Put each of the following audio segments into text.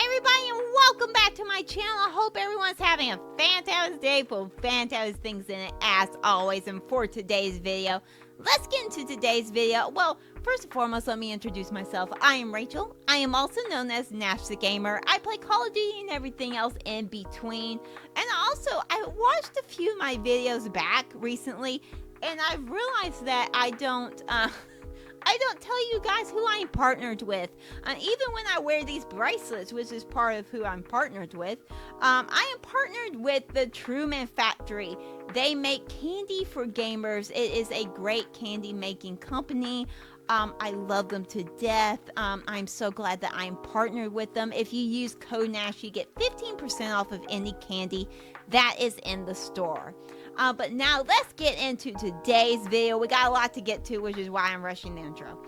everybody, and welcome back to my channel. I hope everyone's having a fantastic day full of fantastic things in it, as always. And for today's video, let's get into today's video. Well, first and foremost, let me introduce myself. I am Rachel. I am also known as Nash the Gamer. I play Call of Duty and everything else in between. And also, I watched a few of my videos back recently, and I realized that I don't tell you guys who I'm partnered with. Even when I wear these bracelets, which is part of who I'm partnered with, I am partnered with the Truman Factory. They make candy for gamers. It is a great candy making company. I love them to death. I'm so glad that I'm partnered with them. If you use code NASH, you get 15% off of any candy that is in the store. But now let's get into today's video. We got a lot to get to, which is why I'm rushing the intro.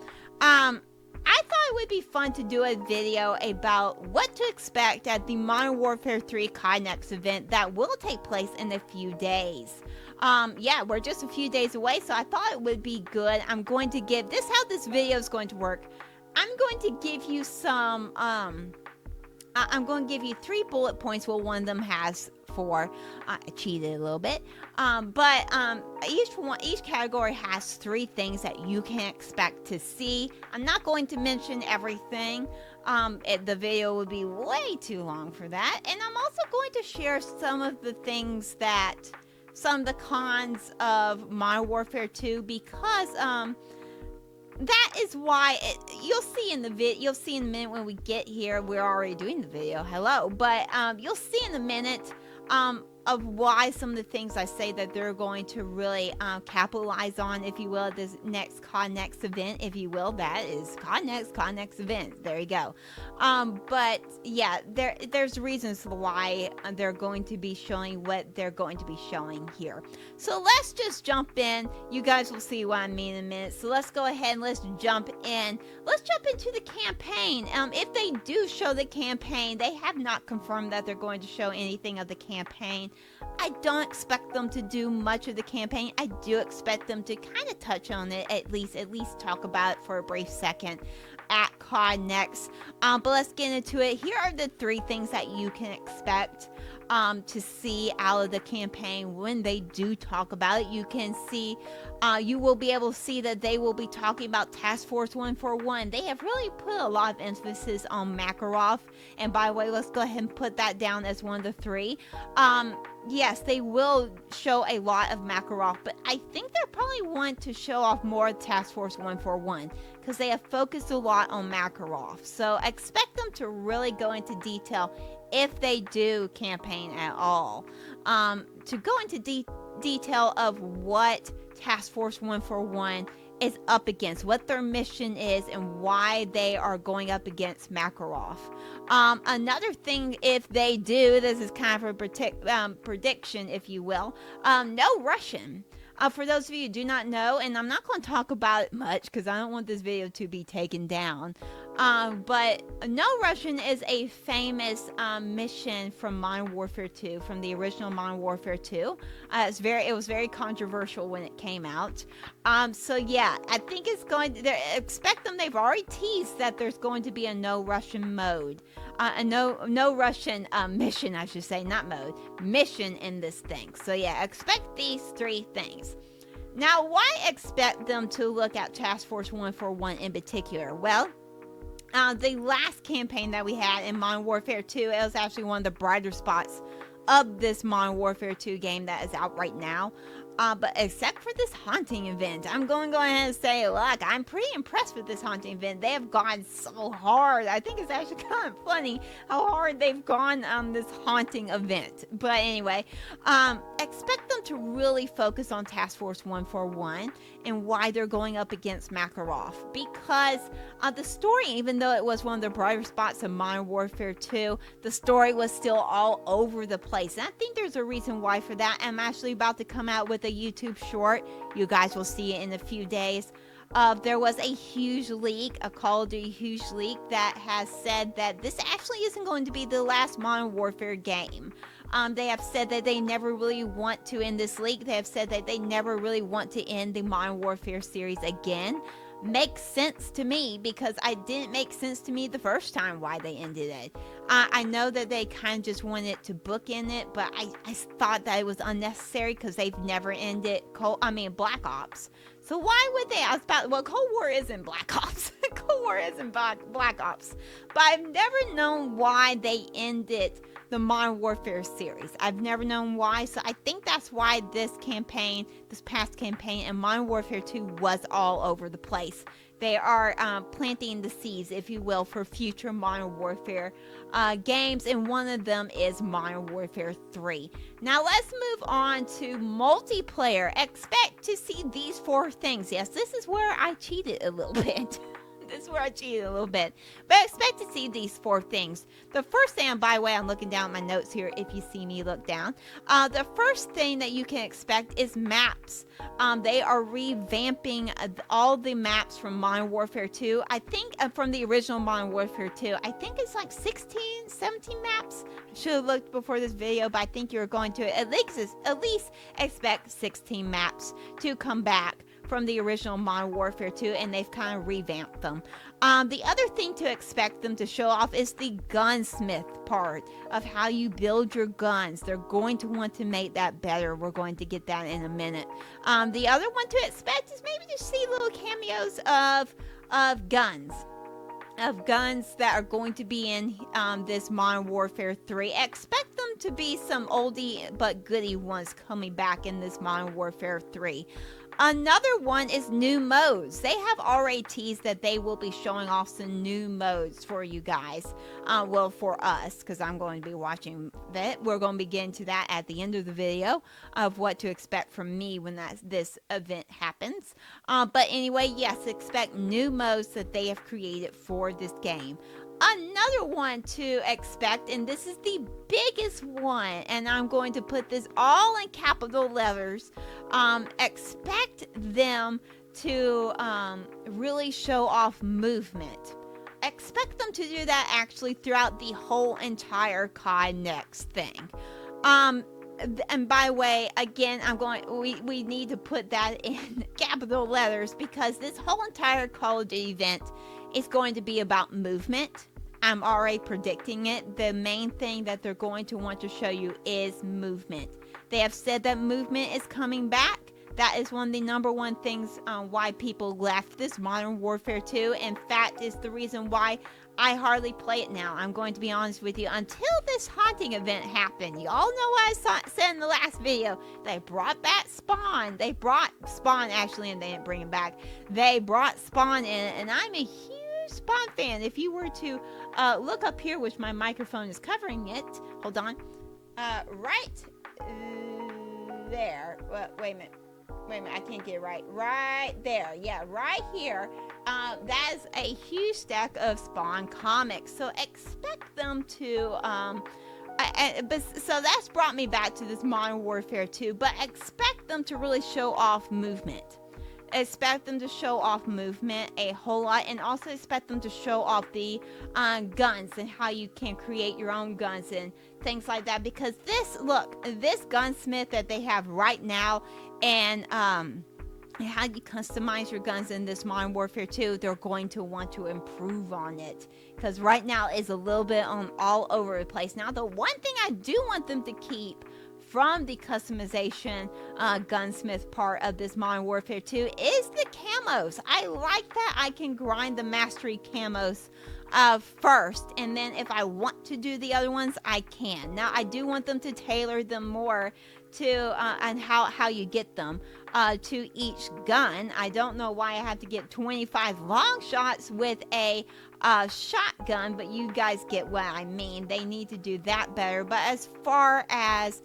I thought it would be fun to do a video about what to expect at the Modern Warfare 3 COD NEXT event that will take place in a few days. Yeah, we're just a few days away, so I thought it would be good. I'm going to give this how this video is going to work. I'm going to give you some I'm going to give you 3 bullet points. Well, one of them has 4. I cheated a little bit. But each category has 3 things that you can expect to see. I'm not going to mention everything. The video would be way too long for that. And I'm also going to share some of the things some of the cons of Modern Warfare 2, because that is why you'll see in the video. You'll see in a minute when we get here. We're already doing the video. Hello, but you'll see in a minute of why some of the things I say that they're going to really capitalize on, if you will, at this next COD NEXT event, if you will. That is COD NEXT event. There you go. But yeah, there's reasons why they're going to be showing what they're going to be showing here. So let's just jump in. You guys will see what I mean in a minute. So let's go ahead and let's jump in. Let's jump into the campaign. If they do show the campaign, they have not confirmed that they're going to show anything of the campaign. I don't expect them to do much of the campaign. I do expect them to kind of touch on it, at least talk about it for a brief second at COD NEXT. But let's get into it. Here are the 3 things that you can expect to see out of the campaign when they do talk about it. You can see, you will be able to see that they will be talking about Task Force 141. They have really put a lot of emphasis on Makarov. And by the way, let's go ahead and put that down as one of the 3. Yes, they will show a lot of Makarov, but I think they probably want to show off more Task Force 141 because they have focused a lot on Makarov. So expect them to really go into detail if they do campaign at all. To go into detail of what Task Force 141 is up against, what their mission is, and why they are going up against Makarov. Another thing, if they do, this is kind of a prediction, if you will, no Russian. For those of you who do not know, and I'm not going to talk about it much because I don't want this video to be taken down, but No Russian is a famous mission from Modern Warfare 2, from the original Modern Warfare 2. It was very controversial when it came out. So yeah, I think it's going to, expect them, they've already teased that there's going to be a No Russian mode. A no Russian mission, I should say, not mode, mission in this thing. So yeah, expect these 3 things. Now, why expect them to look at Task Force 141 in particular? Well, the last campaign that we had in Modern Warfare 2, it was actually one of the brighter spots of this Modern Warfare 2 game that is out right now. But except for this haunting event, I'm going to go ahead and say, look, I'm pretty impressed with this haunting event. They have gone so hard. I think it's actually kind of funny how hard they've gone on this haunting event. But anyway, expect them to really focus on Task Force 141 and why they're going up against Makarov. Because the story, even though it was one of the brighter spots of Modern Warfare 2, the story was still all over the place. And I think there's a reason why for that. I'm actually about to come out with a YouTube short. You guys will see it in a few days. There was a huge leak, a Call of Duty huge leak that has said that this actually isn't going to be the last Modern Warfare game. They have said that they never really want to end this leak. They have said that they never really want to end the Modern Warfare series again. makes sense to me, because it didn't make sense to me the first time why they ended it. I know that they kind of just wanted to bookend it, but I thought that it was unnecessary because they've never ended Black Ops. So why would they? Cold War isn't Black Ops. Cold War isn't Black Ops. But I've never known why they ended the Modern Warfare series. I've never known why. So I think that's why this past campaign, and Modern Warfare 2 was all over the place. They are planting the seeds, if you will, for future Modern Warfare games, and one of them is Modern Warfare 3. Now let's move on to multiplayer. Expect to see these 4 things. Yes, this is where I cheated a little bit. This is where I cheated a little bit. But expect to see these 4 things. The first thing, by the way, I'm looking down at my notes here if you see me look down. The first thing that you can expect is maps. They are revamping all the maps from Modern Warfare 2. I think from the original Modern Warfare 2, I think it's like 16, 17 maps. I should have looked before this video, but I think you're going to at least expect 16 maps to come back from the original Modern Warfare 2, and they've kind of revamped them. The other thing to expect them to show off is the gunsmith part of how you build your guns. They're going to want to make that better. We're going to get that in a minute. The other one to expect is maybe to see little cameos of guns. Of guns that are going to be in this Modern Warfare 3. Expect them to be some oldie but goodie ones coming back in this Modern Warfare 3. Another one is new modes. They have already teased that they will be showing off some new modes for you guys. Well, for us, because I'm going to be watching that. We're going to be getting to that at the end of the video of what to expect from me when this event happens. But anyway, yes, expect new modes that they have created for this game. Another one to expect, and this is the biggest one, and I'm going to put this all in capital letters. Expect them to really show off movement. Expect them to do that actually throughout the whole entire COD Next thing. And by the way, again, we need to put that in capital letters, because this whole entire Call of Duty event is going to be about movement. I'm already predicting it. The main thing that they're going to want to show you is movement. They have said that movement is coming back. That is one of the number one things why people left this Modern Warfare 2. In fact, it's the reason why I hardly play it now. I'm going to be honest with you. Until this haunting event happened, y'all know what I said in the last video. They brought back Spawn. They brought Spawn, actually, and they didn't bring him back. They brought Spawn in, and I'm a huge Spawn fan. If you were to look up here, which my microphone is covering it. Hold on. Right there. Wait a minute. I can't get it right. Right there. Yeah, right here. That is a huge stack of Spawn comics. So expect them to... so that's brought me back to this Modern Warfare 2. But expect them to really show off movement. Expect them to show off movement a whole lot, and also expect them to show off the guns and how you can create your own guns and things like that. Because this gunsmith that they have right now, and how you customize your guns in this Modern Warfare 2, they're going to want to improve on it, because right now it's a little bit all over the place. Now, the one thing I do want them to keep from the customization gunsmith part of this Modern Warfare 2 is the camos. I like that I can grind the mastery camos first, and then if I want to do the other ones, I can. Now, I do want them to tailor them more to and how you get them to each gun. I don't know why I have to get 25 long shots with a shotgun, but you guys get what I mean. They need to do that better. But as far as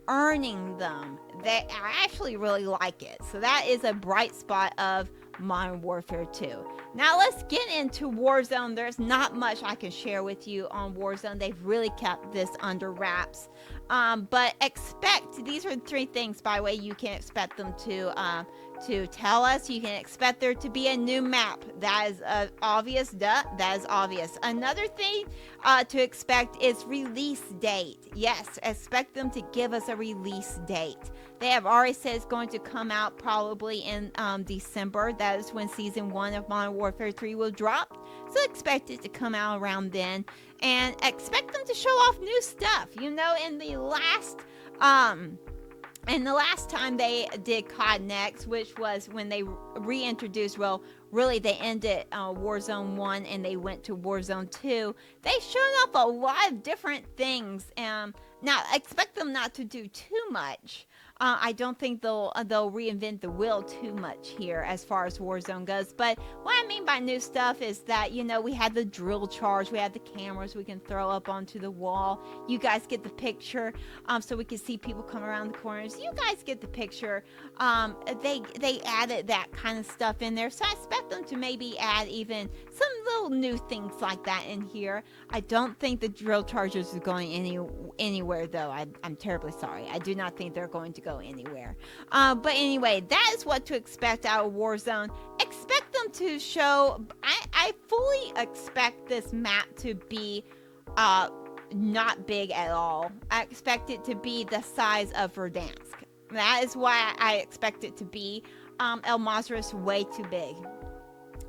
earning them, I actually really like it. So that is a bright spot of Modern Warfare 2. Now let's get into Warzone. There's not much I can share with you on Warzone. They've really kept this under wraps. But expect, these are 3 things, by the way, you can expect them to to tell us you can expect there to be a new map. That is obvious. Duh, that is obvious. Another thing to expect is release date. Yes, expect them to give us a release date. They have already said it's going to come out probably in December. That is when Season 1 of Modern Warfare 3 will drop. So expect it to come out around then. And expect them to show off new stuff. You know, in the last time they did COD Next, which was when they reintroduced, well, really they ended Warzone 1 and they went to Warzone 2, they showed off a lot of different things. Now, expect them not to do too much. I don't think they'll reinvent the wheel too much here as far as Warzone goes. But what I mean by new stuff is that, you know, we had the drill charge, we had the cameras we can throw up onto the wall. You guys get the picture, so we can see people come around the corners. You guys get the picture. They added that kind of stuff in there, so I expect them to maybe add even some little new things like that in here. I don't think the drill charges is going anywhere though. I'm terribly sorry. I do not think they're going to go anywhere. But anyway, that is what to expect out of Warzone. Expect them to show. I fully expect this map to be not big at all. I expect it to be the size of Verdansk. That is why I expect it to be. El Mazrah is way too big.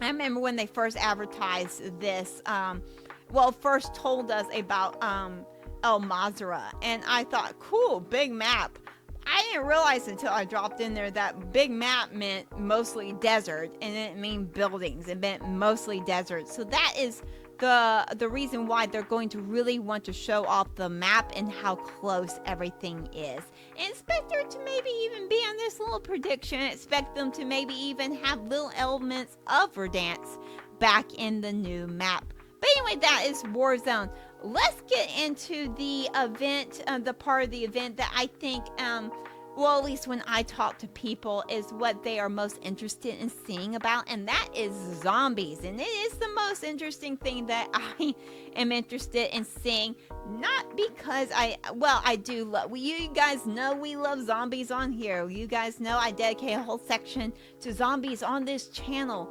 I remember when they first advertised this, first told us about El Mazrah, and I thought, cool, big map. I didn't realize until I dropped in there that big map meant mostly desert, and it didn't mean buildings. It meant mostly desert. So that is the reason why they're going to really want to show off the map and how close everything is. And expect there to maybe even be on this little prediction. Expect them to maybe even have little elements of Verdansk back in the new map. But anyway, that is Warzone. Let's get into the event, the part of the event that I think, well, at least when I talk to people, is what they are most interested in seeing about, and that is zombies. And it is the most interesting thing that I am interested in seeing, not because I do love, you guys know we love zombies on here. You guys know I dedicate a whole section to zombies on this channel.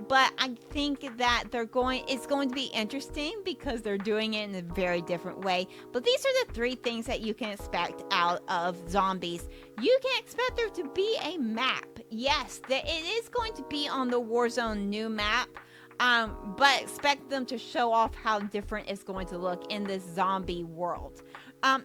But I think that it's going to be interesting because they're doing it in a very different way. But these are the three things that you can expect out of zombies. You can expect there to be a map. Yes, it is going to be on the Warzone new map. But expect them to show off how different it's going to look in this zombie world.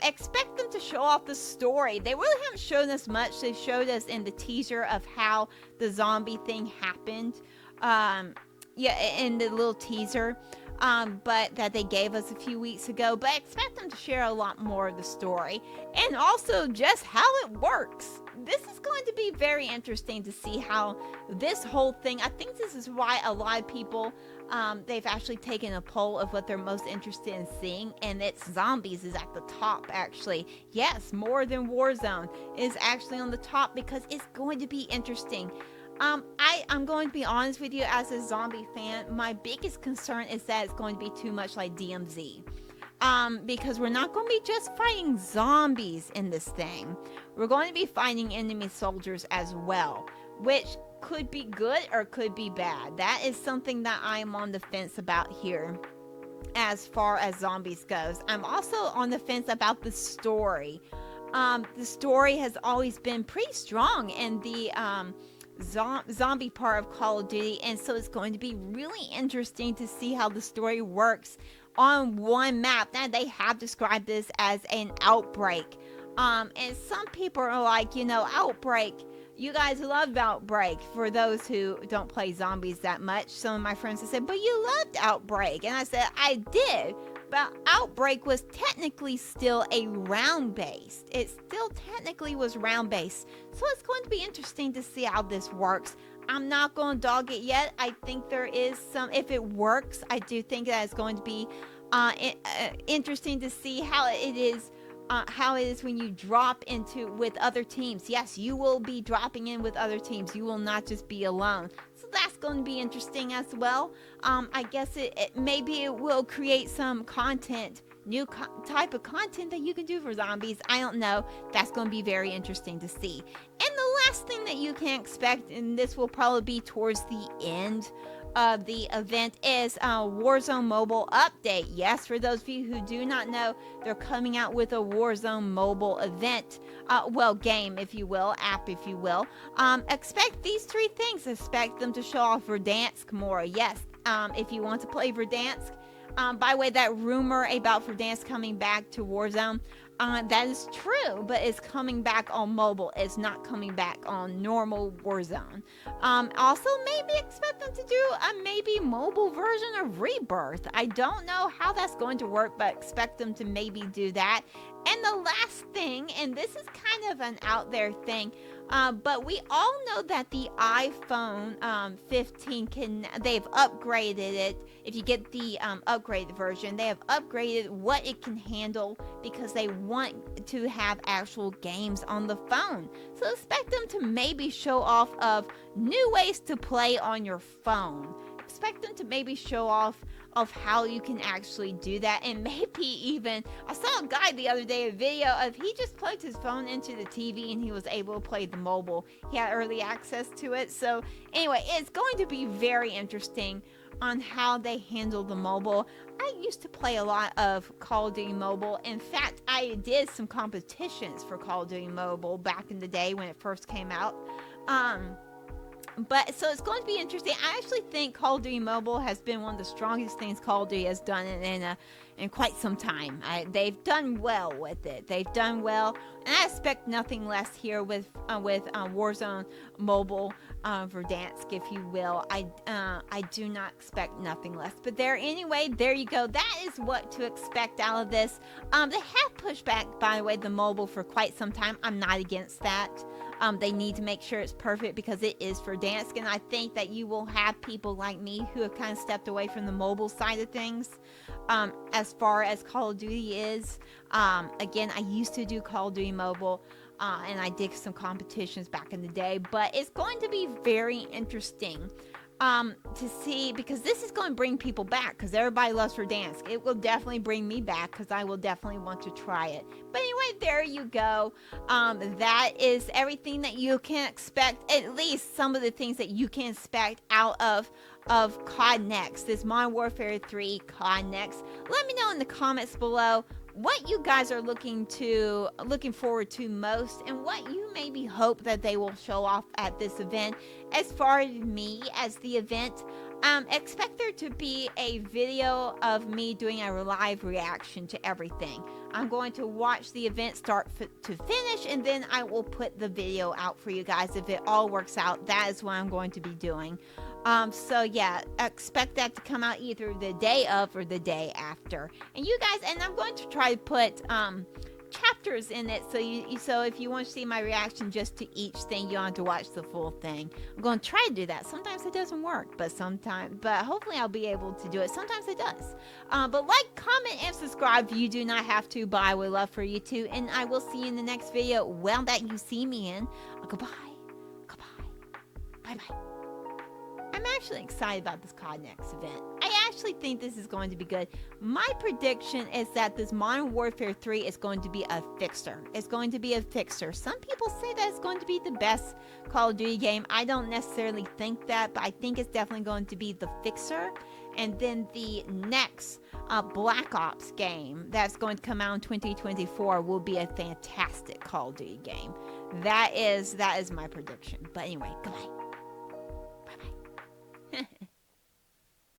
Expect them to show off the story. They really haven't shown us much. They showed us in the teaser of how the zombie thing happened. In the little teaser, but that they gave us a few weeks ago. But I expect them to share a lot more of the story and also just how it works. This is going to be very interesting to see how this whole thing, I think this is why a lot of people, they've actually taken a poll of what they're most interested in seeing, and it's zombies is at the top, actually. Yes, more than Warzone is actually on the top because it's going to be interesting. I'm going to be honest with you, as a zombie fan, my biggest concern is that it's going to be too much like DMZ. Because we're not going to be just fighting zombies in this thing. We're going to be fighting enemy soldiers as well, which could be good or could be bad. That is something that I'm on the fence about here as far as zombies goes. I'm also on the fence about the story. The story has always been pretty strong in the zombie part of Call of Duty, and so it's going to be really interesting to see how the story works on one map. Now, they have described this as an outbreak, and some people are like, you know, Outbreak, you guys loved Outbreak. For those who don't play zombies that much, some of my friends have said, but you loved Outbreak, and I said, I did, but Outbreak was technically still a round-based. It still technically was round-based. So it's going to be interesting to see how this works. I'm not going to dog it yet. I think there is some, if it works, I do think that it's going to be interesting to see how it is when you drop into with other teams. Yes, you will be dropping in with other teams. You will not just be alone. So that's going to be interesting as well. I guess maybe it will create some content, new type of content that you can do for zombies. I don't know. That's going to be very interesting to see. And the last thing that you can expect, and this will probably be towards the end of the event, is Warzone mobile update. Yes, for those of you who do not know, they're coming out with a Warzone mobile event, well, game, if you will, app, if you will. Expect these three things. Expect them to show off Verdansk more. Yes, if you want to play Verdansk, by the way, that rumor about Verdansk coming back to Warzone, that is true, but it's coming back on mobile. It's not coming back on normal Warzone. Also, maybe expect them to do a maybe mobile version of Rebirth. I don't know how that's going to work, but expect them to maybe do that. And the last thing, and this is kind of an out there thing, but we all know that the iPhone 15 they've upgraded it. If you get the upgraded version, they have upgraded what it can handle because they want to have actual games on the phone. So expect them to maybe show off of new ways to play on your phone. Expect them to maybe show off of how you can actually do that, and maybe even, I saw a guy the other day, a video of he just plugged his phone into the TV and he was able to play the mobile. He had early access to it. So anyway, it's going to be very interesting on how they handle the mobile. I used to play a lot of Call of Duty Mobile. In fact, I did some competitions for Call of Duty Mobile back in the day when it first came out. But so it's going to be interesting. I actually think Call of Duty Mobile has been one of the strongest things Call of Duty has done in quite some time. They've done well with it. They've done well, and I expect nothing less here with Warzone Mobile, Verdansk, if you will. I do not expect nothing less. But there you go. That is what to expect out of this. They have pushed back, by the way, the mobile for quite some time. I'm not against that. They need to make sure it's perfect because it is for Verdansk, and I think that you will have people like me who have kind of stepped away from the mobile side of things as far as Call of Duty is. Again, I used to do Call of Duty Mobile, and I did some competitions back in the day, but it's going to be very interesting to see, because this is going to bring people back because everybody loves Verdansk. It will definitely bring me back because I will definitely want to try it. But anyway, there you go. That is everything that you can expect, at least some of the things that you can expect out of COD Next, this Modern Warfare 3 COD Next. Let me know in the comments below what you guys are looking forward to most, and what you maybe hope that they will show off at this event. As far as me as the event, expect there to be a video of me doing a live reaction to everything. I'm going to watch the event start to finish, and then I will put the video out for you guys. If it all works out, that is what I'm going to be doing. So yeah, expect that to come out either the day of or the day after. And you guys, and I'm going to try to put chapters in it, so if you want to see my reaction just to each thing, you don't have to watch the full thing. I'm going to try to do that. Sometimes it doesn't work, but hopefully I'll be able to do it. Sometimes it does. But like, comment, and subscribe. You do not have to, but I would love for you to. And I will see you in the next video, well, that you see me in. Goodbye. Bye-bye. I'm actually excited about this COD Next event. I actually think this is going to be good. My prediction is that this Modern Warfare 3 is going to be a fixer. It's going to be a fixer. Some people say that it's going to be the best Call of Duty game. I don't necessarily think that, but I think it's definitely going to be the fixer. And then the next Black Ops game that's going to come out in 2024 will be a fantastic Call of Duty game. That is my prediction. But anyway, goodbye.